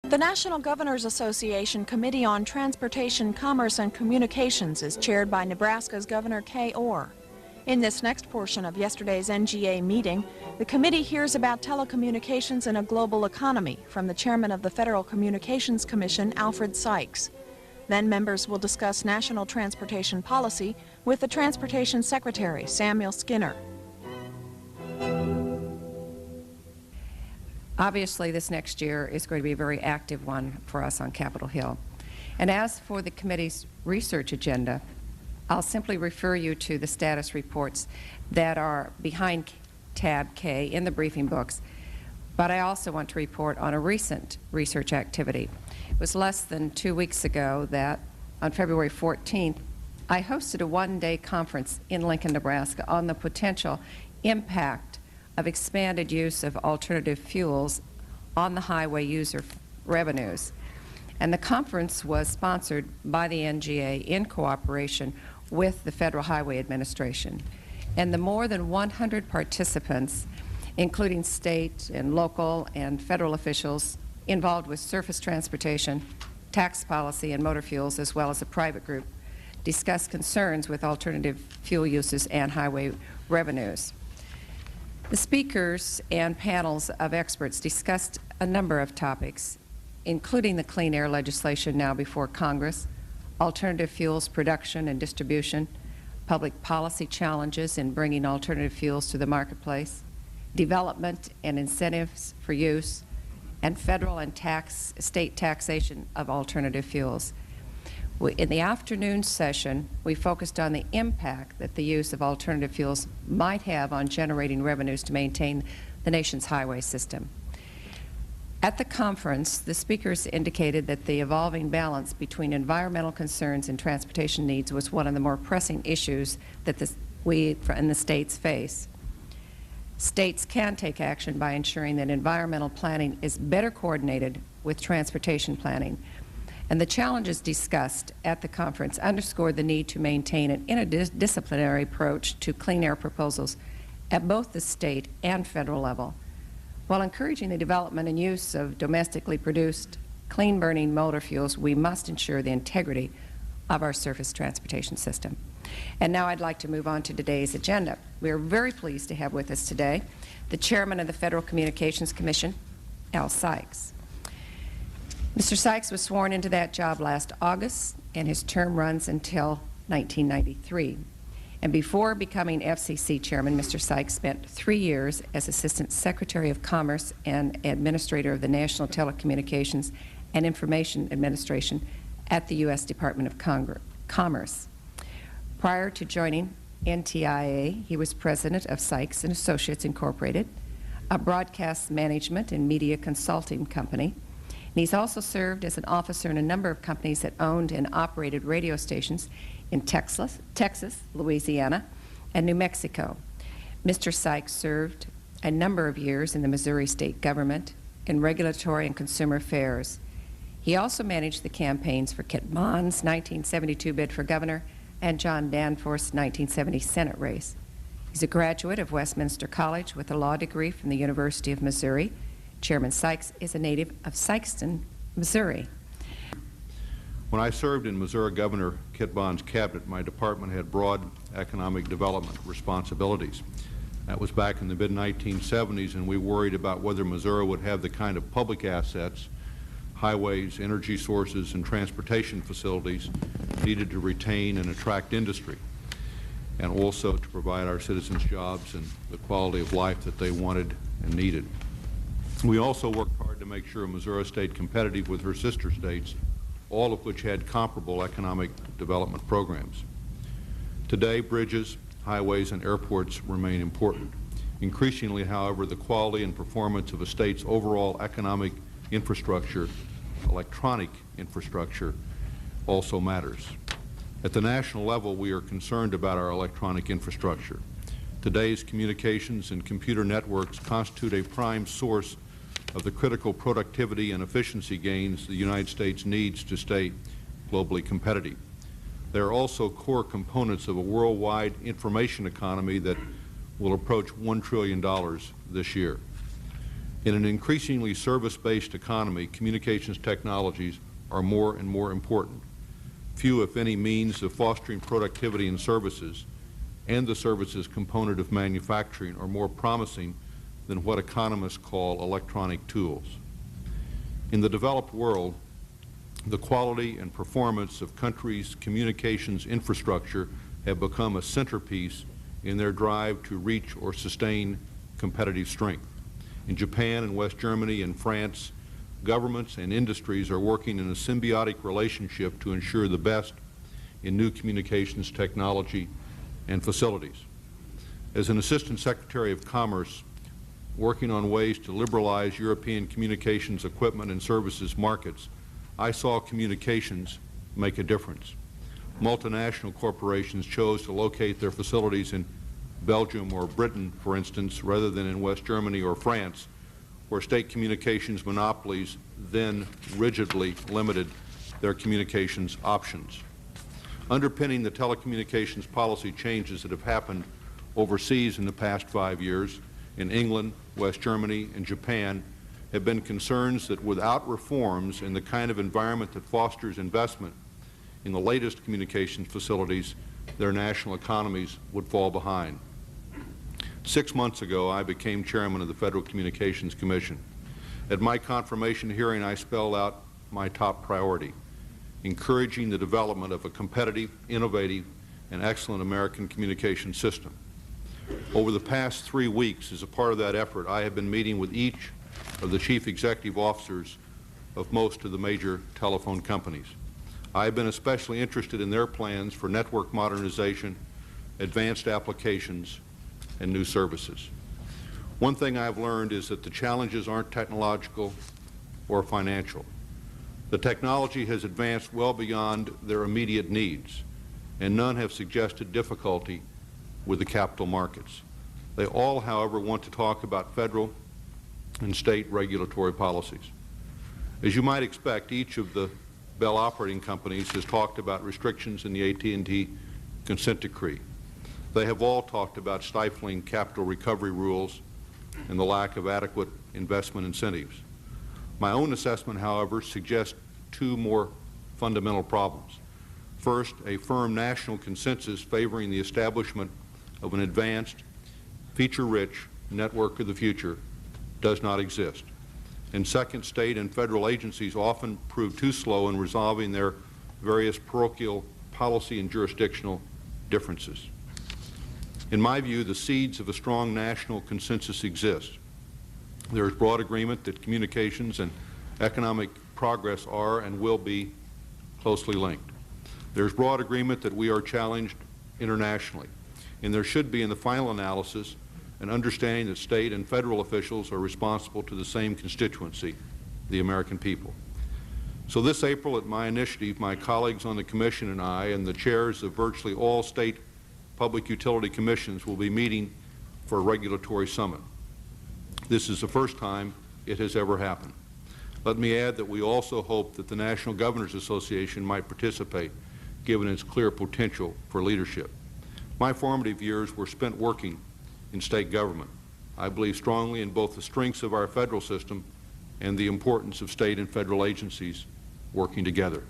The National Governors Association Committee on Transportation, Commerce, and Communications is chaired by Nebraska's Governor Kay Orr. In this next portion of yesterday's NGA meeting, the committee hears about telecommunications in a global economy from the chairman of the Federal Communications Commission, Alfred Sikes. Then members will discuss national transportation policy with the Transportation Secretary, Samuel Skinner. Obviously, this next year is going to be a very active one for us on Capitol Hill. And as for the committee's research agenda, I'll simply refer you to the status reports that are behind tab K in the briefing books. But I also want to report on a recent research activity. It was less than 2 weeks ago that on February 14th, I hosted a one-day conference in Lincoln, Nebraska on the potential impact of expanded use of alternative fuels on the highway user revenues. And the conference was sponsored by the NGA in cooperation with the Federal Highway Administration. And the more than 100 participants, including state and local and federal officials involved with surface transportation, tax policy, and motor fuels, as well as a private group, discussed concerns with alternative fuel uses and highway revenues. The speakers and panels of experts discussed a number of topics, including the clean air legislation now before Congress, alternative fuels production and distribution, public policy challenges in bringing alternative fuels to the marketplace, development and incentives for use, and federal and state taxation of alternative fuels. In the afternoon session, we focused on the impact that the use of alternative fuels might have on generating revenues to maintain the nation's highway system. At the conference, the speakers indicated that the evolving balance between environmental concerns and transportation needs was one of the more pressing issues that we in the states face. States can take action by ensuring that environmental planning is better coordinated with transportation planning. And the challenges discussed at the conference underscored the need to maintain an interdisciplinary approach to clean air proposals at both the state and federal level, while encouraging the development and use of domestically produced, clean-burning motor fuels. We must ensure the integrity of our surface transportation system. And now I'd like to move on to today's agenda. We are very pleased to have with us today the Chairman of the Federal Communications Commission, Al Sikes. Mr. Sikes was sworn into that job last August, and his term runs until 1993. And before becoming FCC Chairman, Mr. Sikes spent 3 years as Assistant Secretary of Commerce and Administrator of the National Telecommunications and Information Administration at the U.S. Department of Commerce. Prior to joining NTIA, he was President of Sikes & Associates Incorporated, a broadcast management and media consulting company. And he's also served as an officer in a number of companies that owned and operated radio stations in Texas, Louisiana, and New Mexico. Mr. Sikes served a number of years in the Missouri state government in regulatory and consumer affairs. He also managed the campaigns for Kit Bond's 1972 bid for governor and John Danforth's 1970 Senate race. He's a graduate of Westminster College with a law degree from the University of Missouri. Chairman Sikes is a native of Sikeston, Missouri. When I served in Missouri Governor Kit Bond's cabinet, my department had broad economic development responsibilities. That was back in the mid-1970s, and we worried about whether Missouri would have the kind of public assets, highways, energy sources, and transportation facilities needed to retain and attract industry, and also to provide our citizens jobs and the quality of life that they wanted and needed. We also worked hard to make sure Missouri stayed competitive with her sister states, all of which had comparable economic development programs. Today, bridges, highways, and airports remain important. Increasingly, however, the quality and performance of a state's overall economic infrastructure, electronic infrastructure, also matters. At the national level, we are concerned about our electronic infrastructure. Today's communications and computer networks constitute a prime source of the critical productivity and efficiency gains the United States needs to stay globally competitive. They are also core components of a worldwide information economy that will approach $1 trillion this year. In an increasingly service-based economy, communications technologies are more and more important. Few, if any, means of fostering productivity in services and the services component of manufacturing are more promising than what economists call electronic tools. In the developed world, the quality and performance of countries' communications infrastructure have become a centerpiece in their drive to reach or sustain competitive strength. In Japan and West Germany and France, governments and industries are working in a symbiotic relationship to ensure the best in new communications technology and facilities. As an Assistant Secretary of Commerce working on ways to liberalize European communications equipment and services markets, I saw communications make a difference. Multinational corporations chose to locate their facilities in Belgium or Britain, for instance, rather than in West Germany or France, where state communications monopolies then rigidly limited their communications options. Underpinning the telecommunications policy changes that have happened overseas in the past 5 years in England, West Germany, and Japan have been concerns that without reforms in the kind of environment that fosters investment in the latest communications facilities, their national economies would fall behind. 6 months ago, I became chairman of the Federal Communications Commission. At my confirmation hearing, I spelled out my top priority: encouraging the development of a competitive, innovative, and excellent American communication system. Over the past 3 weeks, as a part of that effort, I have been meeting with each of the chief executive officers of most of the major telephone companies. I have been especially interested in their plans for network modernization, advanced applications, and new services. One thing I've learned is that the challenges aren't technological or financial. The technology has advanced well beyond their immediate needs, and none have suggested difficulty with the capital markets. They all, however, want to talk about federal and state regulatory policies. As you might expect, each of the Bell operating companies has talked about restrictions in the AT&T consent decree. They have all talked about stifling capital recovery rules and the lack of adequate investment incentives. My own assessment, however, suggests two more fundamental problems. First, a firm national consensus favoring the establishment of an advanced, feature-rich network of the future does not exist. And second, state and federal agencies often prove too slow in resolving their various parochial policy and jurisdictional differences. In my view, the seeds of a strong national consensus exist. There is broad agreement that communications and economic progress are and will be closely linked. There is broad agreement that we are challenged internationally, and there should be, in the final analysis, an understanding that state and federal officials are responsible to the same constituency, the American people. So this April, at my initiative, my colleagues on the Commission and I, and the chairs of virtually all state public utility commissions, will be meeting for a regulatory summit. This is the first time it has ever happened. Let me add that we also hope that the National Governors Association might participate, given its clear potential for leadership. My formative years were spent working in state government. I believe strongly in both the strengths of our federal system and the importance of state and federal agencies working together.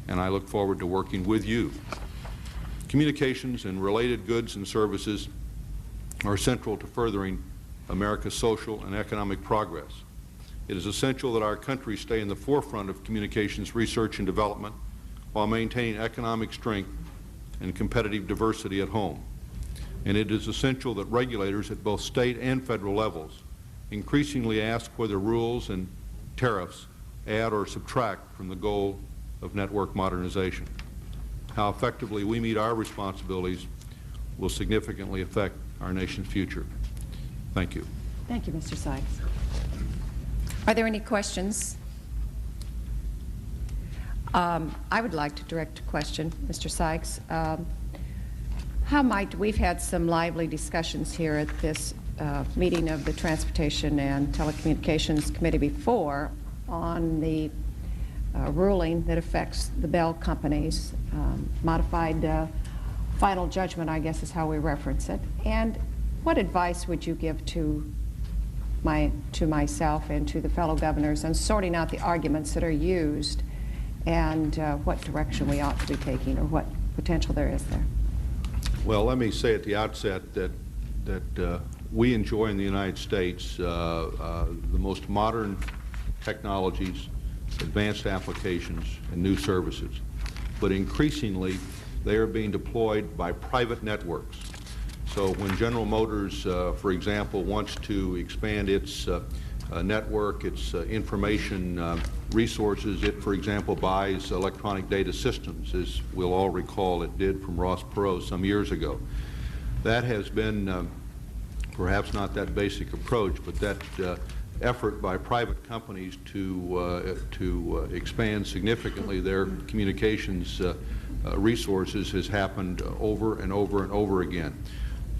And I look forward to working with you. Communications and related goods and services are central to furthering America's social and economic progress. It is essential that our country stay in the forefront of communications research and development while maintaining economic strength and competitive diversity at home. And it is essential that regulators at both state and federal levels increasingly ask whether rules and tariffs add or subtract from the goal of network modernization. How effectively we meet our responsibilities will significantly affect our nation's future. Thank you. Thank you, Mr. Sikes. Are there any questions? I would like to direct a question, Mr. Sikes. We've had some lively discussions here at this meeting of the Transportation and Telecommunications Committee before on the ruling that affects the Bell companies, modified final judgment, I guess is how we reference it. And what advice would you give to myself and to the fellow governors on sorting out the arguments that are used and what direction we ought to be taking or what potential there is there. Well, let me say at the outset that we enjoy in the United States the most modern technologies, advanced applications, and new services. But increasingly, they are being deployed by private networks. So when General Motors, for example, wants to expand its network, its information resources, it, for example, buys electronic data systems, as we'll all recall it did from Ross Perot some years ago. That has been perhaps not that basic approach, but that effort by private companies to expand significantly their communications resources has happened over and over and over again.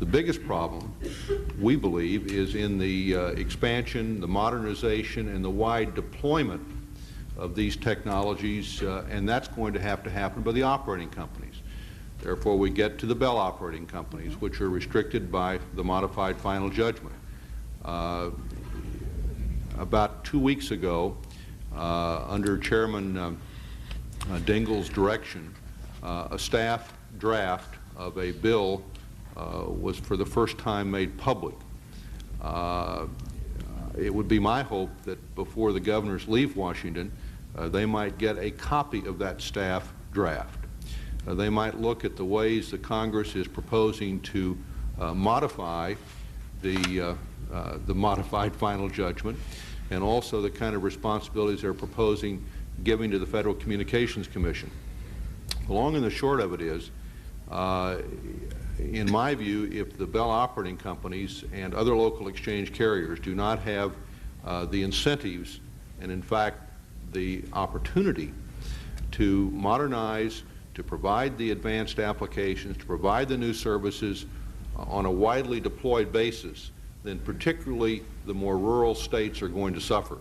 The biggest problem, we believe, is in the expansion, the modernization, and the wide deployment of these technologies, and that's going to happen by the operating companies. Therefore, we get to the Bell operating companies, which are restricted by the modified final judgment. About 2 weeks ago, under Chairman Dingell's direction, a staff draft of a bill was for the first time made public. It would be my hope that before the governors leave Washington, they might get a copy of that staff draft. They might look at the ways the Congress is proposing to modify the modified final judgment, and also the kind of responsibilities they're proposing giving to the Federal Communications Commission. The long and the short of it is, in my view, if the Bell operating companies and other local exchange carriers do not have the incentives and, in fact, the opportunity to modernize, to provide the advanced applications, to provide the new services on a widely deployed basis, then particularly the more rural states are going to suffer.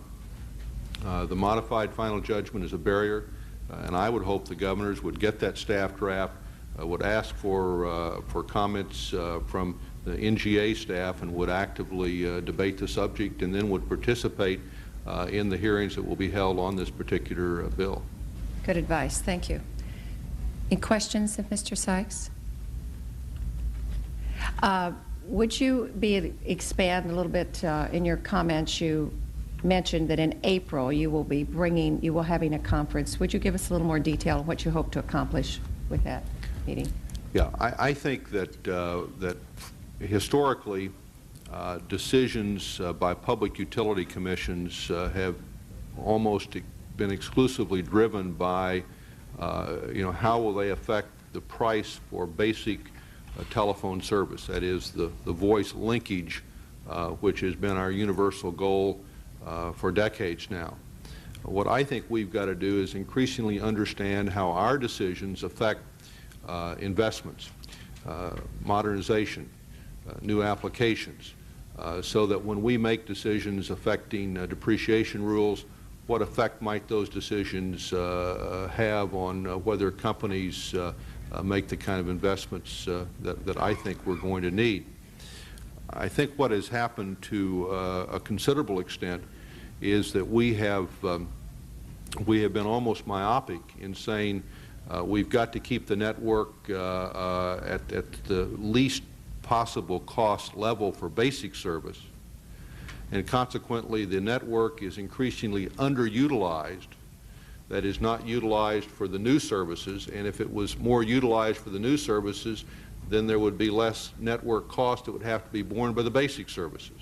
The modified final judgment is a barrier, and I would hope the governors would get that staff draft, would ask for comments from the NGA staff, and would actively debate the subject, and then would participate in the hearings that will be held on this particular bill. Good advice. Thank you. Any questions of Mr. Sikes? Would you expand a little bit in your comments? You mentioned that in April you will having a conference. Would you give us a little more detail on what you hope to accomplish with that meeting? Yeah, I think that that historically decisions by public utility commissions have almost been exclusively driven by how will they affect the price for basic telephone service, that is the voice linkage, which has been our universal goal for decades now. What I think we've got to do is increasingly understand how our decisions affect investments, modernization, new applications, so that when we make decisions affecting depreciation rules, what effect might those decisions have on whether companies make the kind of investments that I think we're going to need. I think what has happened to a considerable extent is that we have been almost myopic in saying we've got to keep the network at the least possible cost level for basic service, and consequently the network is increasingly underutilized, that is not utilized for the new services, and if it was more utilized for the new services, then there would be less network cost that would have to be borne by the basic services.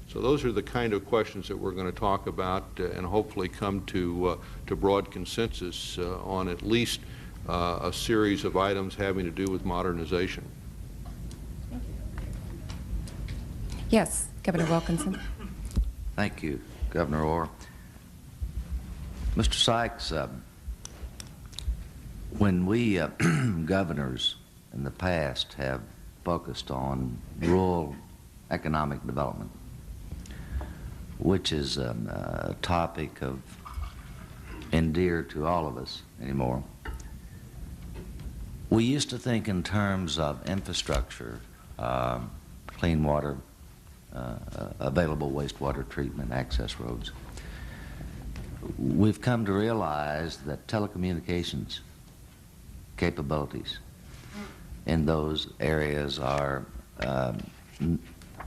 So those are the kind of questions that we're going to talk about and hopefully come to broad consensus on at least a series of items having to do with modernization. Yes, Governor Wilkinson. Thank you, Governor Orr. Mr. Sikes, when we governors in the past have focused on rural economic development, which is a topic of endear to all of us anymore, we used to think in terms of infrastructure, clean water, available wastewater treatment access roads. We've come to realize that telecommunications capabilities in those areas are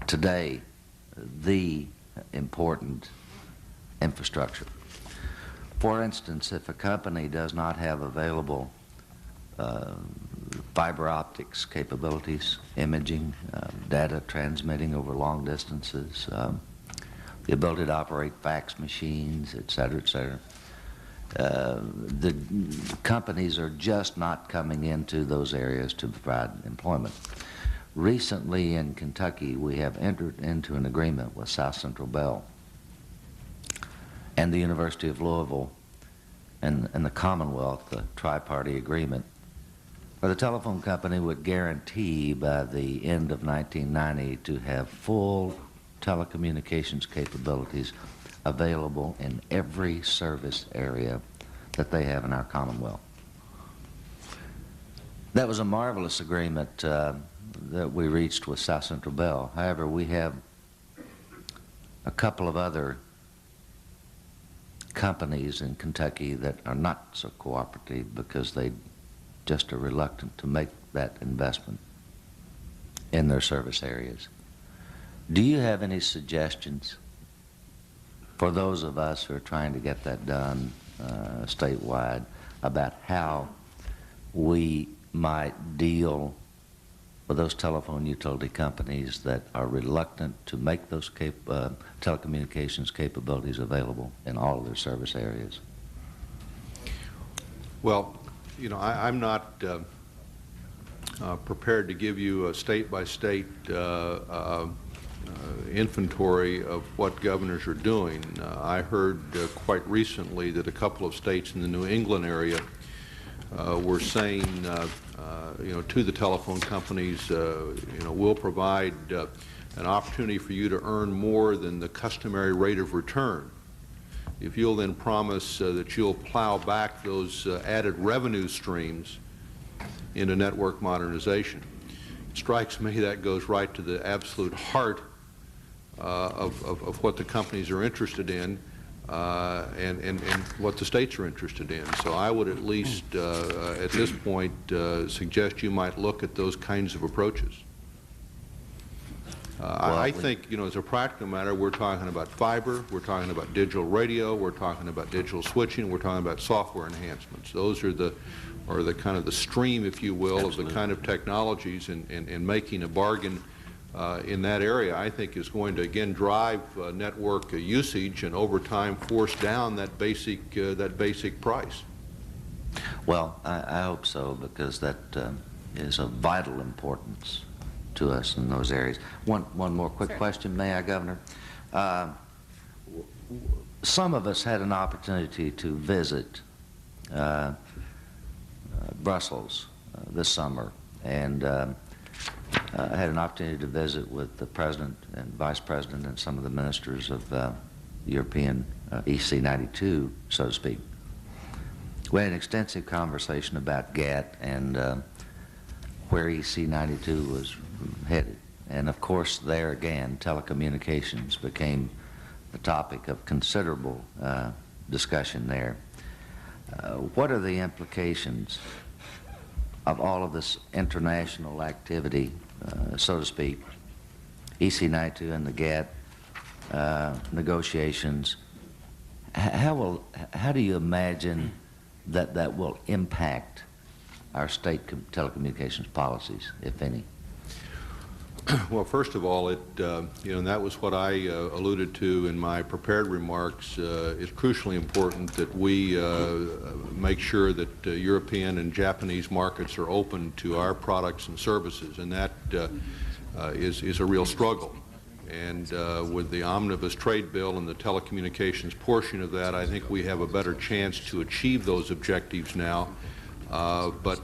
today the important infrastructure. For instance, if a company does not have available fiber optics capabilities, imaging, data transmitting over long distances, the ability to operate fax machines, et cetera, et cetera, the companies are just not coming into those areas to provide employment. Recently in Kentucky, we have entered into an agreement with South Central Bell and the University of Louisville and the Commonwealth, the tri-party agreement, where the telephone company would guarantee by the end of 1990 to have full telecommunications capabilities available in every service area that they have in our Commonwealth. That was a marvelous agreement that we reached with South Central Bell. However, we have a couple of other companies in Kentucky that are not so cooperative because they just are reluctant to make that investment in their service areas. Do you have any suggestions for those of us who are trying to get that done statewide about how we might deal with those telephone utility companies that are reluctant to make those telecommunications capabilities available in all of their service areas? Well, you know, I'm not prepared to give you a state-by-state inventory of what governors are doing. I heard quite recently that a couple of states in the New England area were saying, you know, to the telephone companies, you know, we'll provide an opportunity for you to earn more than the customary rate of return if you'll then promise that you'll plow back those added revenue streams into network modernization. It strikes me that goes right to the absolute heart of what the companies are interested in and what the states are interested in. So I would at least at this point suggest you might look at those kinds of approaches. I think, you know, as a practical matter, we're talking about fiber, we're talking about digital radio, we're talking about digital switching, we're talking about software enhancements. Those are the kind of the stream, if you will, Absolutely. Of the kind of technologies, and making a bargain in that area, I think, is going to again drive network usage and over time force down that basic price. Well, I hope so, because that is of vital importance to us in those areas. One more quick Sure. question, may I, Governor? Some of us had an opportunity to visit Brussels this summer, and I had an opportunity to visit with the President and Vice President and some of the ministers of European EC 92, so to speak. We had an extensive conversation about GATT and where EC 92 was headed. And of course, there again, telecommunications became the topic of considerable discussion there. What are the implications of all of this international activity, so to speak, EC 92 and the GATT negotiations? How do you imagine that will impact our state telecommunications policies, if any? Well, first of all, you know, and that was what I alluded to in my prepared remarks. It's crucially important that we make sure that European and Japanese markets are open to our products and services, and that is a real struggle. And with the omnibus trade bill and the telecommunications portion of that, I think we have a better chance to achieve those objectives now. But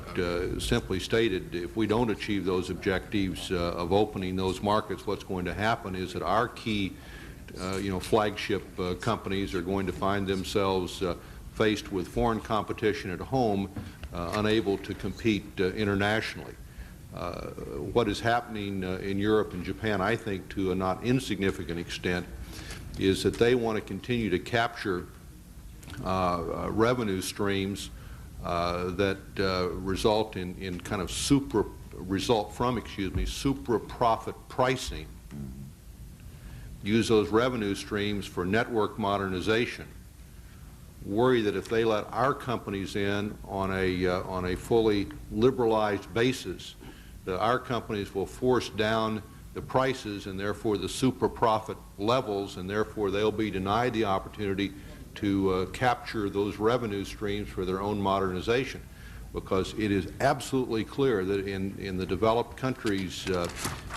simply stated, if we don't achieve those objectives of opening those markets, what's going to happen is that our key, you know, flagship companies are going to find themselves faced with foreign competition at home, unable to compete internationally. what is happening in Europe and Japan, I think, to a not insignificant extent, is that they want to continue to capture revenue streams that result in kind of super profit pricing. Use those revenue streams for network modernization. Worry that if they let our companies in on a fully liberalized basis, that our companies will force down the prices and therefore the super profit levels, and therefore they'll be denied the opportunity to capture those revenue streams for their own modernization. Because it is absolutely clear that in the developed countries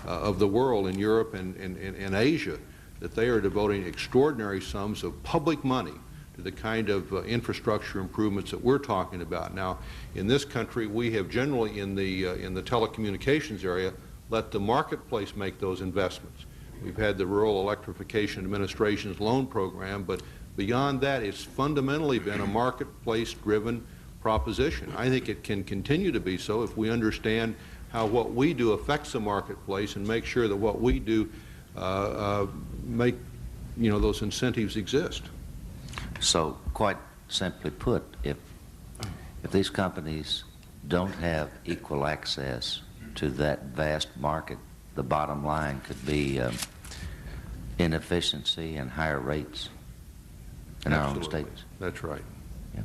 of the world, in Europe and Asia, that they are devoting extraordinary sums of public money to the kind of infrastructure improvements that we're talking about. Now, in this country, we have generally, in the telecommunications area, let the marketplace make those investments. We've had the Rural Electrification Administration's loan program, but beyond that, it's fundamentally been a marketplace-driven proposition. I think it can continue to be so if we understand how what we do affects the marketplace and make sure that what we do make those incentives exist. So, quite simply put, if these companies don't have equal access to that vast market, the bottom line could be inefficiency and higher rates in our own states. That's right. Yeah.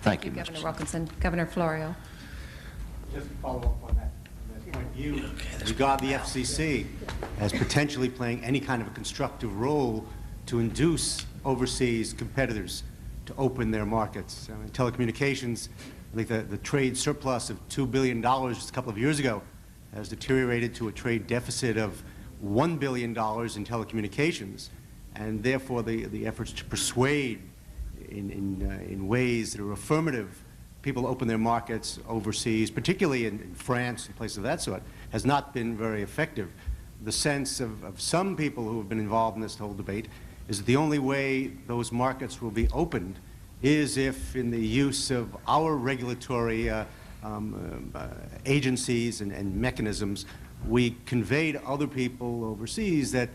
Thank you, Governor Mr. Wilkinson. Governor Florio. Just to follow up on that point, you regard the FCC as potentially playing any kind of a constructive role to induce overseas competitors to open their markets. In telecommunications, I think the trade surplus of $2 billion just a couple of years ago has deteriorated to a trade deficit of $1 billion in telecommunications, and therefore the efforts to persuade in ways that are affirmative people open their markets overseas, particularly in France and places of that sort, has not been very effective. The sense of some people who have been involved in this whole debate is that the only way those markets will be opened is if, in the use of our regulatory agencies and mechanisms, we convey to other people overseas that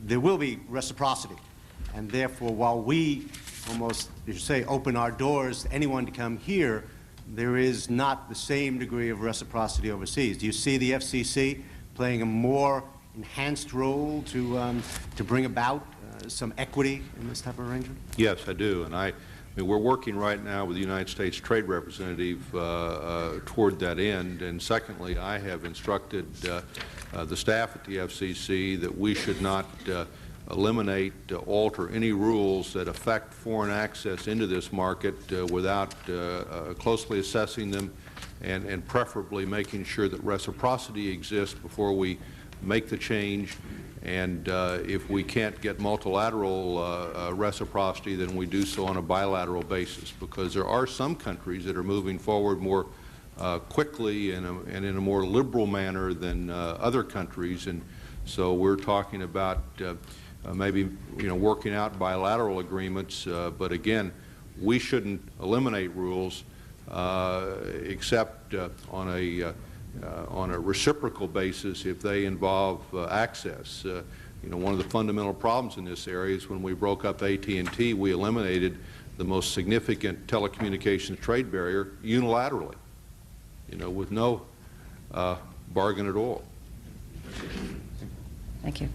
there will be reciprocity. And therefore, while we almost, you say, open our doors to anyone to come here, there is not the same degree of reciprocity overseas. Do you see the FCC playing a more enhanced role to bring about some equity in this type of arrangement? Yes, I do. And I mean, we're working right now with the United States Trade Representative toward that end. And secondly, I have instructed the staff at the FCC that we should not eliminate, alter any rules that affect foreign access into this market without closely assessing them and preferably making sure that reciprocity exists before we make the change. And if we can't get multilateral reciprocity, then we do so on a bilateral basis, because there are some countries that are moving forward more quickly and in a more liberal manner than other countries. And so we're talking about maybe working out bilateral agreements, but again, we shouldn't eliminate rules except on a reciprocal basis if they involve access. One of the fundamental problems in this area is when we broke up AT&T, we eliminated the most significant telecommunications trade barrier unilaterally, with no bargain at all. Thank you.